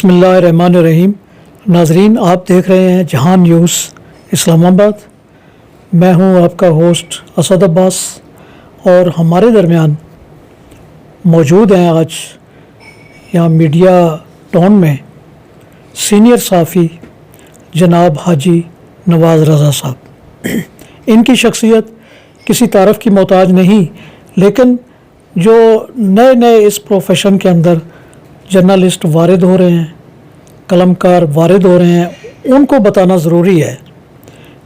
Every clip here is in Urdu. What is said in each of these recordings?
بسم اللہ الرحمن الرحیم. ناظرین، آپ دیکھ رہے ہیں جہان نیوز اسلام آباد. میں ہوں آپ کا ہوسٹ اسد عباس، اور ہمارے درمیان موجود ہیں آج یہاں میڈیا ٹاؤن میں سینئر صحافی جناب حاجی نواز رضا صاحب. ان کی شخصیت کسی تعارف کی محتاج نہیں، لیکن جو نئے اس پروفیشن کے اندر جرنلسٹ وارد ہو رہے ہیں، قلم کار وارد ہو رہے ہیں، ان کو بتانا ضروری ہے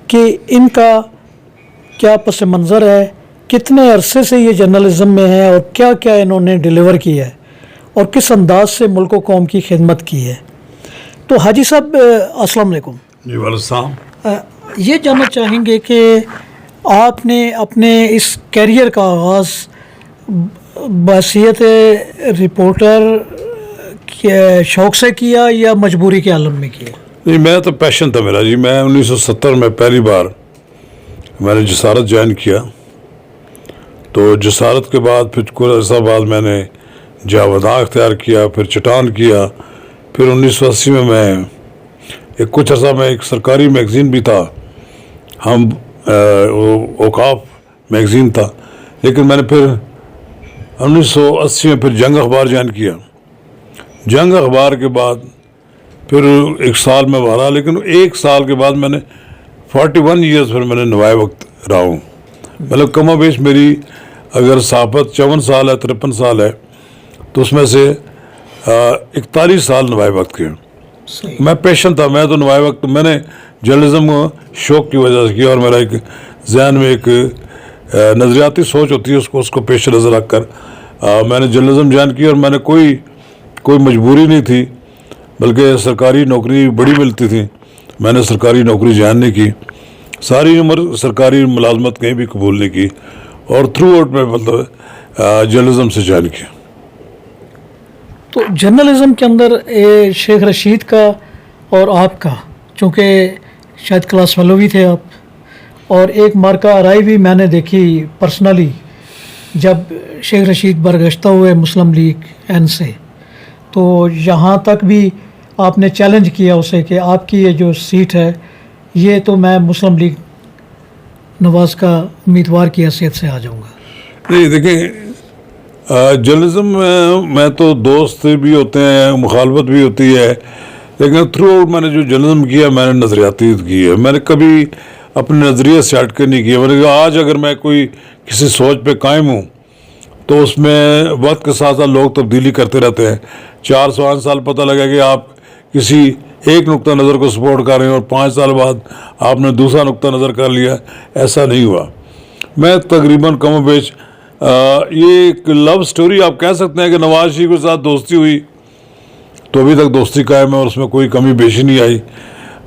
کہ ان کا کیا پس منظر ہے، کتنے عرصے سے یہ جرنلزم میں ہے، اور کیا کیا انہوں نے ڈیلیور کیا ہے، اور کس انداز سے ملک و قوم کی خدمت کی ہے. تو حاجی صاحب السلام علیکم. جی وعلیکم السلام. یہ جاننا چاہیں گے کہ آپ نے اپنے اس کیریئر کا آغاز بحیثیت رپورٹر کے شوق سے کیا یا مجبوری کے عالم میں کیا؟ نہیں، میں تو پیشن تھا میرا جی. میں 1970 میں پہلی بار میں نے جسارت جوائن کیا. تو جسارت کے بعد پھر کچھ عرصہ بعد میں نے جاوداں اختیار کیا، پھر چٹان کیا، پھر 1980 میں ایک کچھ عرصہ میں ایک سرکاری میگزین بھی تھا، ہم اوقاف میگزین تھا. لیکن میں نے پھر 1980 میں پھر جنگ اخبار جوائن کیا. جنگ اخبار کے بعد پھر ایک سال میں بھرا، لیکن ایک سال کے بعد میں نے 41 ایئرز پھر میں نے نوائے وقت رہا ہوں. مطلب کم و بیش میری اگر صحافت 54 سال ہے، 53 سال ہے، تو اس میں سے 41 سال نوائے وقت کے. میں پیشن تھا. میں تو نوائے وقت میں نے جرنلزم شوق کی وجہ سے کیا، اور میرا ایک ذہن میں ایک نظریاتی سوچ ہوتی ہے، اس کو پیش نظر رکھ کر میں نے جرنلزم جوائن کی. اور میں نے کوئی مجبوری نہیں تھی، بلکہ سرکاری نوکری بڑی ملتی تھی. میں نے سرکاری نوکری جوائن نہیں کی، ساری عمر سرکاری ملازمت کہیں بھی قبول نہیں کی، اور تھرو آؤٹ میں مطلب جرنلزم سے جوائن کیا. تو جرنلزم کے اندر شیخ رشید کا اور آپ کا، چونکہ شاید کلاس فیلو بھی تھے آپ، اور ایک مارکہ آرائی بھی میں نے دیکھی پرسنلی جب شیخ رشید برگشتہ ہوئے مسلم لیگ این سے. تو یہاں تک بھی آپ نے چیلنج کیا اسے کہ آپ کی یہ جو سیٹ ہے، یہ تو میں مسلم لیگ نواز کا امیدوار کی حیثیت سے آ جاؤں گا. نہیں دیکھیں، جرنلزم میں تو دوست بھی ہوتے ہیں، مخالفت بھی ہوتی ہے، لیکن تھرو آؤٹ میں نے جو جرنلزم کیا میں نے نظریاتی کی ہے. میں نے کبھی اپنے نظریے سے ہٹ کے نہیں کیا. میں نے کہا آج اگر میں کوئی کسی سوچ پہ قائم ہوں تو اس میں وقت کے ساتھ ساتھ لوگ تبدیلی کرتے رہتے ہیں. 400 سال پتہ لگا کہ آپ کسی ایک نقطہ نظر کو سپورٹ کر رہے ہیں، اور 5 سال بعد آپ نے دوسرا نقطہ نظر کر لیا. ایسا نہیں ہوا. میں تقریباً کم و بیش یہ ایک لو سٹوری آپ کہہ سکتے ہیں کہ نواز شریف کے ساتھ دوستی ہوئی تو ابھی تک دوستی قائم ہے، اور اس میں کوئی کمی بیشی نہیں آئی.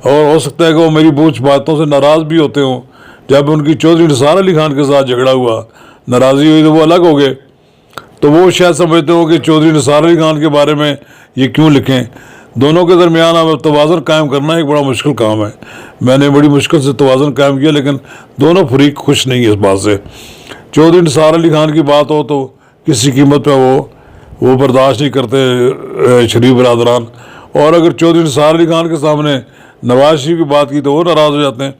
اور ہو سکتا ہے کہ وہ میری کچھ باتوں سے ناراض بھی ہوتے ہوں. جب ان کی چودھری نثار علی خان کے ساتھ جھگڑا ہوا، ناراضی ہوئی، تو وہ الگ ہو گئے. تو وہ شاید سمجھتے ہو کہ چودھری نثار علی خان کے بارے میں یہ کیوں لکھیں. دونوں کے درمیان اب توازن قائم کرنا ایک بڑا مشکل کام ہے. میں نے بڑی مشکل سے توازن قائم کیا، لیکن دونوں فریق خوش نہیں ہیں اس بات سے. چودھری نثار علی خان کی بات ہو تو کسی قیمت پہ وہ برداشت نہیں کرتے شریف برادران، اور اگر چودھری نثار علی خان کے سامنے نواز شریف کی بات کی تو وہ ناراض ہو جاتے ہیں.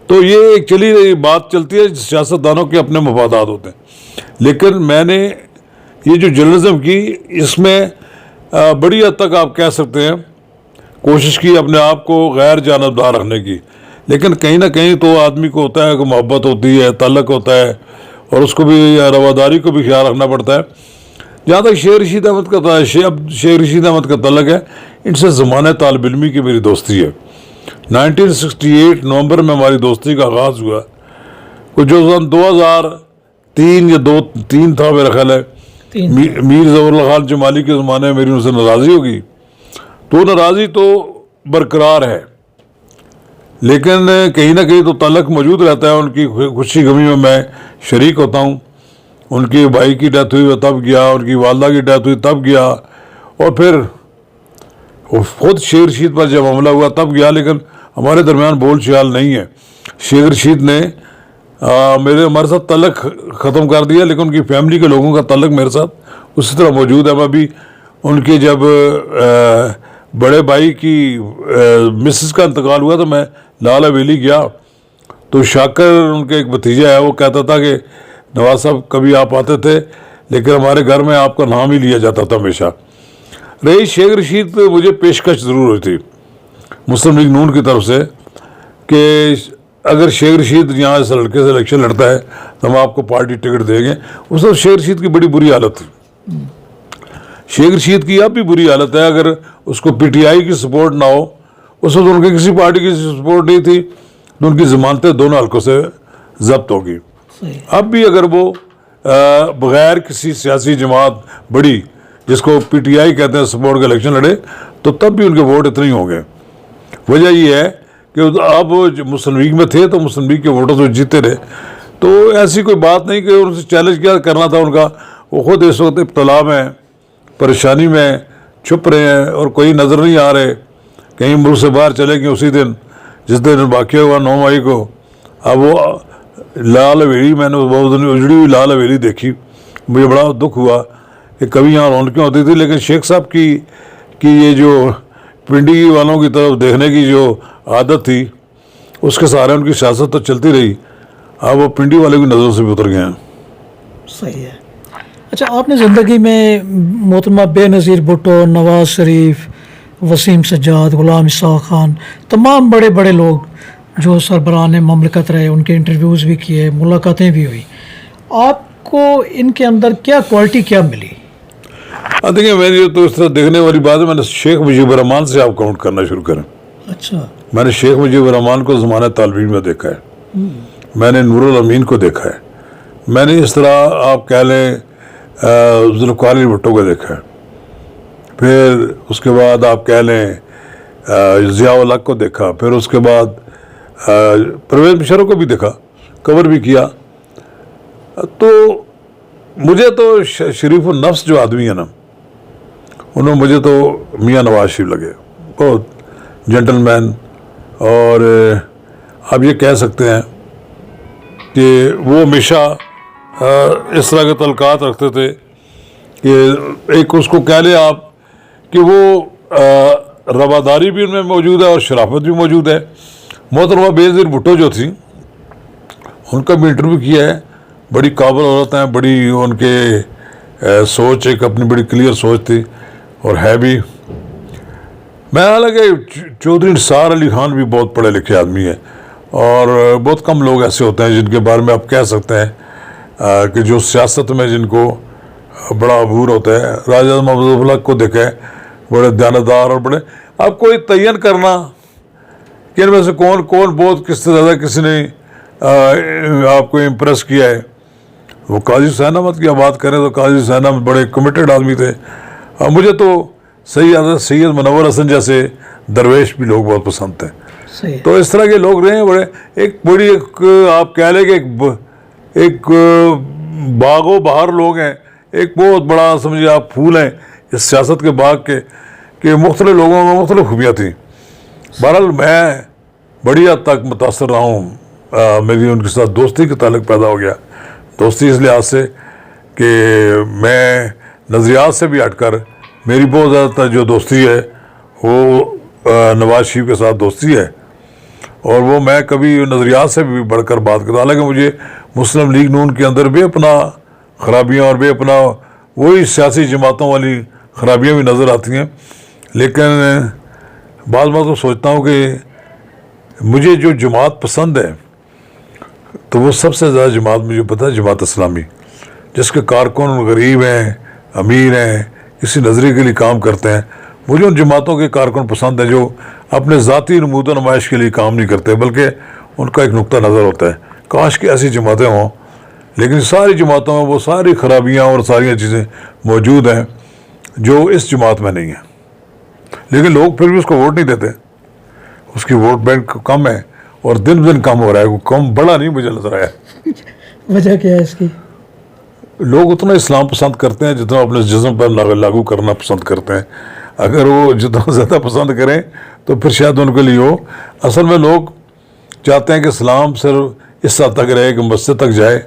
تو یہ ایک چلی بات چلتی ہے، سیاستدانوں کے اپنے مفادات ہوتے ہیں. لیکن میں نے یہ جو جرنلزم کی، اس میں بڑی حد تک آپ کہہ سکتے ہیں کوشش کی اپنے آپ کو غیر جانبدار رکھنے کی. لیکن کہیں نہ کہیں تو آدمی کو ہوتا ہے کہ محبت ہوتی ہے، تعلق ہوتا ہے، اور اس کو بھی رواداری کو بھی خیال رکھنا پڑتا ہے. جہاں تک شیخ رشید احمد کا تعلق ہے، ان سے زمانہ طالب علمی کی میری دوستی ہے. 1968 نومبر میں ہماری دوستی کا آغاز ہوا. کچھ جو سن 2003 یا 2003 تھا میرا خیال ہے، میر ظفر اللہ خان جمالی کے زمانے میں میری ان سے ناراضی ہوگی. تو ناراضی تو برقرار ہے، لیکن کہیں نہ کہیں تو تعلق موجود رہتا ہے. ان کی خوشی غمی میں شریک ہوتا ہوں. ان کی بھائی کی ڈیتھ ہوئی تب گیا، ان کی والدہ کی ڈیتھ ہوئی تب گیا، اور پھر خود شیخ رشید پر جب حملہ ہوا تب گیا. لیکن ہمارے درمیان بول چال نہیں ہے. شیخ رشید نے ہمارے ساتھ تعلق ختم کر دیا، لیکن ان کی فیملی کے لوگوں کا تعلق میرے ساتھ اسی طرح موجود ہے. میں بھی ان کے جب بڑے بھائی کی مسز کا انتقال ہوا تو میں لال حویلی گیا تو شاکر ان کے ایک بھتیجا ہے وہ کہتا تھا کہ نواز صاحب کبھی آپ آتے تھے لیکن ہمارے گھر میں آپ کا نام ہی لیا جاتا تھا ہمیشہ. رہی شیخ رشید مجھے پیشکش ضرور ہوئی تھی مسلم لیگ نون کی طرف سے کہ اگر شیخ رشید یہاں اس لڑکے سے الیکشن لڑتا ہے تو ہم آپ کو پارٹی ٹکٹ دیں گے. اس وقت شیخ رشید کی بڑی بری حالت تھی. شیخ رشید کی اب بھی بری حالت ہے. اگر اس کو پی ٹی آئی کی سپورٹ نہ ہو, اس وقت ان کی کسی پارٹی کی سپورٹ نہیں تھی تو ان کی ضمانتیں دونوں حلقوں سے ضبط ہوگی. اب بھی اگر وہ بغیر کسی سیاسی جماعت بڑی جس کو پی ٹی آئی کہتے ہیں سپورٹ کا الیکشن لڑے تو تب بھی ان کے ووٹ اتنے ہی ہوں گے. وجہ یہ ہے کہ اب مسلم لیگ میں تھے تو مسلم لیگ کے ووٹر تو جیتے رہے, تو ایسی کوئی بات نہیں کہ ان سے چیلنج کیا کرنا تھا ان کا. وہ خود اس وقت ابتلا میں پریشانی میں چھپ رہے ہیں اور کوئی نظر نہیں آ رہے, کہیں ملک سے باہر چلے گئے اسی دن جس دن واقعہ ہوا 9 مئی کو. اب وہ لال حویلی میں نے بہت اجڑی ہوئی لال حویلی دیکھی, مجھے بڑا دکھ ہوا کہ کبھی یہاں رونقیں ہوتی تھی لیکن شیخ صاحب کی یہ جو پنڈی والوں کی طرف دیکھنے کی جو عادت تھی اس کے سہارے ان کی سیاست تو چلتی رہی. اب وہ پنڈی والے کی نظروں سے بھی اتر گئے ہیں. صحیح ہے. اچھا, آپ نے زندگی میں محترمہ بے نظیر بھٹو, نواز شریف, وسیم سجاد, غلام اسحاق خان, تمام بڑے بڑے لوگ جو سربراہان مملکت رہے ان کے انٹرویوز بھی کیے, ملاقاتیں بھی ہوئی. آپ کو ان کے اندر کیا کوالٹی کیا ملی؟ دیکھیں میری تو اس طرح دیکھنے والی بات ہے, میں نے شیخ مجیب الرحمان سے آپ کاؤنٹ کرنا شروع کریں. اچھا, میں نے شیخ مجیب الرحمان کو زمانہ طالب علم میں دیکھا ہے, میں نے نور الامین کو دیکھا ہے, میں نے اس طرح آپ کہہ لیں ذوالفقار علی بھٹو کو دیکھا ہے, پھر اس کے بعد آپ کہہ لیں ضیاء الحق کو دیکھا, پھر اس کے بعد پرویز مشرف کو بھی دیکھا, کور بھی کیا. تو مجھے تو شریف النفس جو آدمی ہے نا انہوں مجھے تو میاں نواز شریف لگے, بہت جنٹل مین, اور آپ یہ کہہ سکتے ہیں کہ وہ ہمیشہ اس طرح کے تعلقات رکھتے تھے کہ ایک اس کو کہہ لیں آپ کہ وہ رواداری بھی ان میں موجود ہے اور شرافت بھی موجود ہے. محترمہ بے نظیر بھٹو جو تھی ان کا بھی انٹرویو کیا ہے, بڑی قابل عورت ہیں, بڑی ان کے سوچ ایک اپنی بڑی کلیئر سوچ تھی اور ہے بھی. میں حالانکہ چودھری نثار علی خان بھی بہت پڑھے لکھے آدمی ہیں اور بہت کم لوگ ایسے ہوتے ہیں جن کے بارے میں آپ کہہ سکتے ہیں کہ جو سیاست میں جن کو بڑا عبور ہوتا ہے. راجہ محمد الحق کو دیکھیں, بڑے دیانتدار اور بڑے, آپ کوئی تعین کرنا کہ ان میں سے کون بہت کس سے زیادہ کسی نے آپ کو امپریس کیا ہے. وہ قاضی حسین احمد کی بات کریں تو قاضی حسین احمد بڑے کمیٹڈ آدمی تھے. مجھے تو سید منور حسن جیسے درویش بھی لوگ بہت پسند تھے. تو اس طرح کے لوگ رہے ہیں بڑے. ایک بڑی آپ کہہ لیں کہ ایک باغ و بہار لوگ ہیں, ایک بہت بڑا سمجھے آپ پھول ہیں اس سیاست کے باغ کے کہ مختلف لوگوں میں مختلف خوبیاں تھیں. بہرحال میں بڑی حد تک متاثر رہا ہوں, میری ان کے ساتھ دوستی کا تعلق پیدا ہو گیا. دوستی اس لحاظ سے کہ میں نظریات سے بھی ہٹ کر میری بہت زیادہ تر جو دوستی ہے وہ نواز شریف کے ساتھ دوستی ہے, اور وہ میں کبھی نظریات سے بھی بڑھ کر بات کرتا. حالانکہ مجھے مسلم لیگ نون کے اندر بھی اپنا خرابیاں اور بھی اپنا وہی سیاسی جماعتوں والی خرابیاں بھی نظر آتی ہیں, لیکن بعض بات کو سوچتا ہوں کہ مجھے جو جماعت پسند ہے تو وہ سب سے زیادہ جماعت مجھے پتہ ہے جماعت اسلامی, جس کے کارکن غریب ہیں, امیر ہیں, کسی نظریے کے لیے کام کرتے ہیں. مجھے ان جماعتوں کے کارکن پسند ہیں جو اپنے ذاتی نمود و نمائش کے لیے کام نہیں کرتے بلکہ ان کا ایک نقطہ نظر ہوتا ہے. کاش کہ ایسی جماعتیں ہوں, لیکن ساری جماعتوں میں وہ ساری خرابیاں اور ساری چیزیں موجود ہیں جو اس جماعت میں نہیں ہیں. لیکن لوگ پھر بھی اس کو ووٹ نہیں دیتے, اس کی ووٹ بینک کم ہے اور دن بدن کم ہو رہا ہے. وہ کم بڑا نہیں مجھے نظر آیا. وجہ کیا ہے اس کی؟ لوگ اتنا اسلام پسند کرتے ہیں جتنا اپنے جسم پر لاگو کرنا پسند کرتے ہیں. اگر وہ جتنا زیادہ پسند کریں تو پھر شاید ان کے لیے ہو. اصل میں لوگ چاہتے ہیں کہ اسلام صرف اس حد تک رہے کہ مسجد تک جائے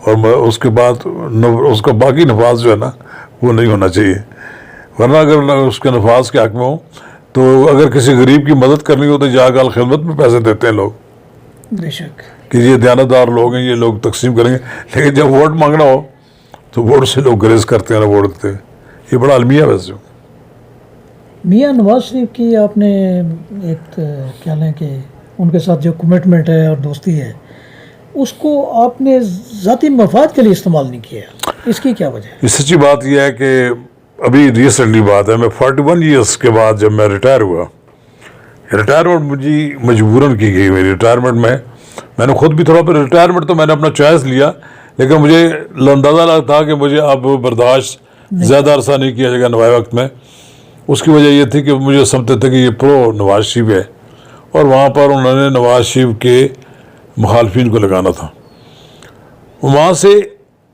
اور اس کے بعد اس کا باقی نفاذ جو ہے نا وہ نہیں ہونا چاہیے. ورنہ اگر اس کے نفاذ کے حق میں ہوں تو اگر کسی غریب کی مدد کرنی ہو تو جا کال خدمت میں پیسے دیتے ہیں لوگ بے شک. کہ یہ دیانتدار لوگ ہیں، یہ لوگ تقسیم کریں گے. لیکن جب ووٹ مانگنا ہو تو ووٹ سے لوگ گریز کرتے ہیں، نہ ووٹ دیتے ہیں. یہ بڑا المیہ ہے ویسے. میاں نواز شریف کی آپ نے ایک کیا لیں کہ ان کے ساتھ جو کمٹمنٹ ہے اور دوستی ہے اس کو آپ نے ذاتی مفاد کے لیے استعمال نہیں کیا، اس کی کیا وجہ ہے؟ یہ سچی بات یہ ہے کہ ابھی ریسنٹلی بات ہے، میں 41 ایئرس کے بعد جب میں ریٹائر ہوا، ریٹائرمنٹ مجھے مجبوراً کی گئی. میری ریٹائرمنٹ میں نے خود بھی تھوڑا پہ ریٹائرمنٹ تو میں نے اپنا چوائس لیا، لیکن مجھے اندازہ تھا کہ مجھے اب برداشت زیادہ عرصہ نہیں کیا جائے گا نوائے وقت میں. اس کی وجہ یہ تھی کہ مجھے سمجھتے تھے کہ یہ پرو نواز شریف ہے، اور وہاں پر انہوں نے نواز شریف کے مخالفین کو لگانا تھا. وہاں سے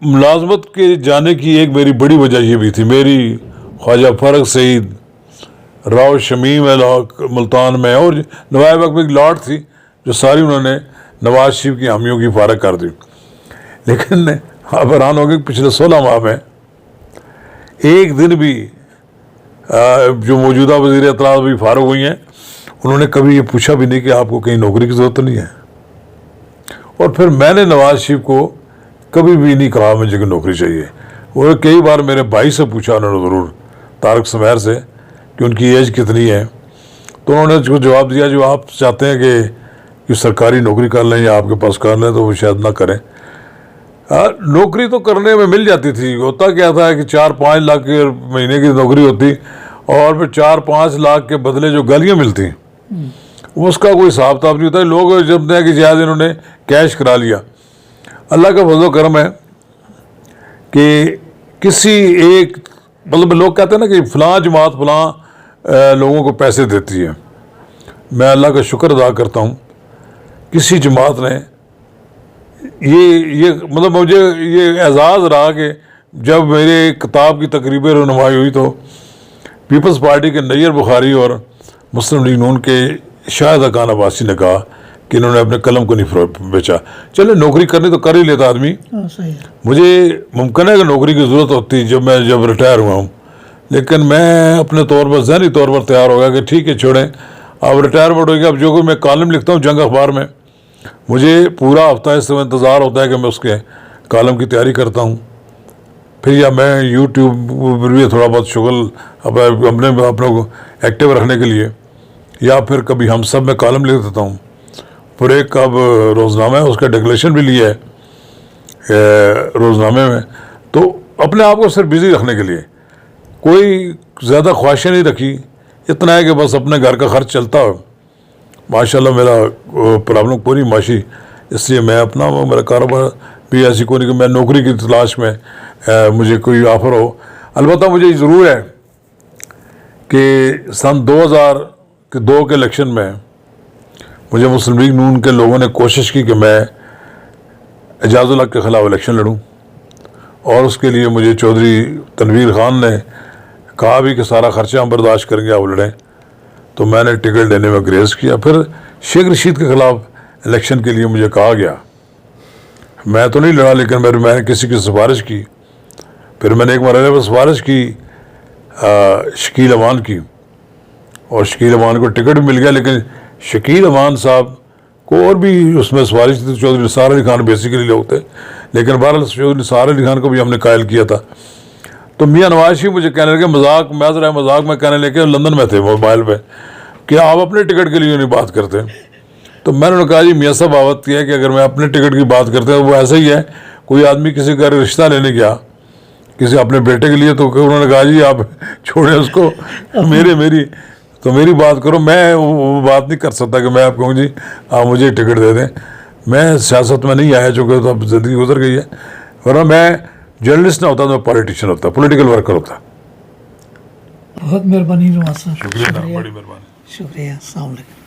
ملازمت کے جانے کی ایک میری بڑی وجہ یہ بھی تھی. میری خواجہ فرق سعید، راؤ شمیم ہے ملتان میں، اور نوائے وقت میں ایک لاٹ تھی جو ساری انہوں نے نواز شریف کی حامیوں کی فارغ کر دی. لیکن آپ حیران ہو گئے پچھلے 16 ماہ میں ایک دن بھی جو موجودہ وزیر اطلاعات بھی فارغ ہوئی ہیں، انہوں نے کبھی یہ پوچھا بھی نہیں کہ آپ کو کہیں نوکری کی ضرورت نہیں ہے. اور پھر میں نے نواز شریف کو کبھی بھی نہیں کہا مجھے کہ نوکری چاہیے. وہ کئی بار میرے بھائی سے پوچھا انہوں نے ضرور، طارق سمیر سے، کہ ان کی ایج کتنی ہے، تو انہوں نے اس کو جواب دیا جو آپ چاہتے ہیں کہ سرکاری نوکری کر لیں یا آپ کے پاس کر لیں تو وہ شاید نہ کریں. نوکری تو کرنے میں مل جاتی تھی. ہوتا کیا تھا کہ 4-5 لاکھ کے مہینے کی نوکری ہوتی، اور پھر 4-5 لاکھ کے بدلے جو گالیاں ملتی اس کا کوئی حساب کتاب نہیں ہوتا. لوگ جب کہ شاید انہوں نے کیش کرا لیا. اللہ کا فضل و کرم ہے کہ کسی ایک مطلب لوگ کہتے ہیں نا کہ فلاں جماعت فلاں لوگوں کو پیسے دیتی ہے. میں اللہ کا شکر ادا کرتا ہوں کسی جماعت نے یہ مطلب مجھے یہ اعزاز رہا کہ جب میرے کتاب کی تقریب رونمائی ہوئی تو پیپلز پارٹی کے نیئر بخاری اور مسلم لیگ نون کے شاہد حقان عباسی نے کہا کہ انہوں نے اپنے قلم کو نہیں بیچا. چلے نوکری کرنی تو کر ہی لیتا آدمی. صحیح ہے. مجھے ممکن ہے کہ نوکری کی ضرورت ہوتی جب ریٹائر ہوا ہوں، لیکن میں اپنے طور پر ذہنی طور پر تیار ہو گیا کہ ٹھیک ہے چھوڑیں، اب ریٹائرمنٹ ہوگی. اب جو کوئی میں کالم لکھتا ہوں جنگ اخبار میں، مجھے پورا ہفتہ اس سے انتظار ہوتا ہے کہ میں اس کے کالم کی تیاری کرتا ہوں. پھر یا میں یوٹیوب پر بھی تھوڑا بہت شغل اپنے کو ایکٹیو رکھنے کے لیے، یا پھر کبھی ہم سب میں کالم لکھ دیتا ہوں. پھر ایک اب روزنامہ ہے، اس کا ڈیکلیشن بھی لیا ہے روزنامے میں. تو اپنے آپ کو صرف بزی رکھنے کے لیے کوئی زیادہ خواہشیں نہیں رکھی. اتنا ہے کہ بس اپنے گھر کا خرچ چلتا ہو. ماشاءاللہ میرا پرابلم پوری معاشی، اس لیے میں اپنا میرا کاروبار بھی ایسی کوئی نہیں کہ میں نوکری کی تلاش میں مجھے کوئی آفر ہو. البتہ مجھے ضرور ہے کہ سن 2002 کے الیکشن میں مجھے مسلم لیگ نون کے لوگوں نے کوشش کی کہ میں اعجاز الحق کے خلاف الیکشن لڑوں، اور اس کے لیے مجھے چودھری تنویر خان نے کہا بھی کہ سارا خرچہ ہم برداشت کریں گے، آپ لڑیں. تو میں نے ٹکٹ لینے میں گریز کیا. پھر شیخ رشید کے خلاف الیکشن کے لیے مجھے کہا گیا. میں تو نہیں لڑا، لیکن میں نے کسی کی سفارش کی. پھر میں نے ایک مرحلے پر سفارش کی شکیل امان کی، اور شکیل امان کو ٹکٹ بھی مل گیا. لیکن شکیل امان صاحب کو اور بھی اس میں سفارش تھی. چودھری نثار علی خان بیسیکلی لوگ تھے، لیکن بہرحال چودھری نثار علی خان کو بھی ہم نے قائل کیا تھا. تو میاں نواز شریف مجھے کہنے لگے مذاق میں کہنے لگے، لندن میں تھے موبائل پہ، کہ آپ اپنے ٹکٹ کے لیے نہیں بات کرتے. تو میں نے کہا جی میاں صاحب بات یہ ہے کہ اگر میں اپنے ٹکٹ کی بات کرتے ہیں وہ ایسا ہی ہے کوئی آدمی کسی کا رشتہ لینے گیا کسی اپنے بیٹے کے لیے، تو انہوں نے کہا جی آپ چھوڑیں اس کو، میری بات کرو. میں وہ بات نہیں کر سکتا کہ میں آپ کہوں جی آپ مجھے ٹکٹ دے دیں. میں سیاست میں نہیں آیا چونکہ تو اب زندگی گزر گئی ہے، ورنہ میں جرنلسٹ نہ ہوتا تو میں پولیٹیشین ہوتا، پولیٹیکل ورکر ہوتا. بہت مہربانی نواز صاحب. شکریہ، بڑی مہربانی. شکریہ. السلام علیکم.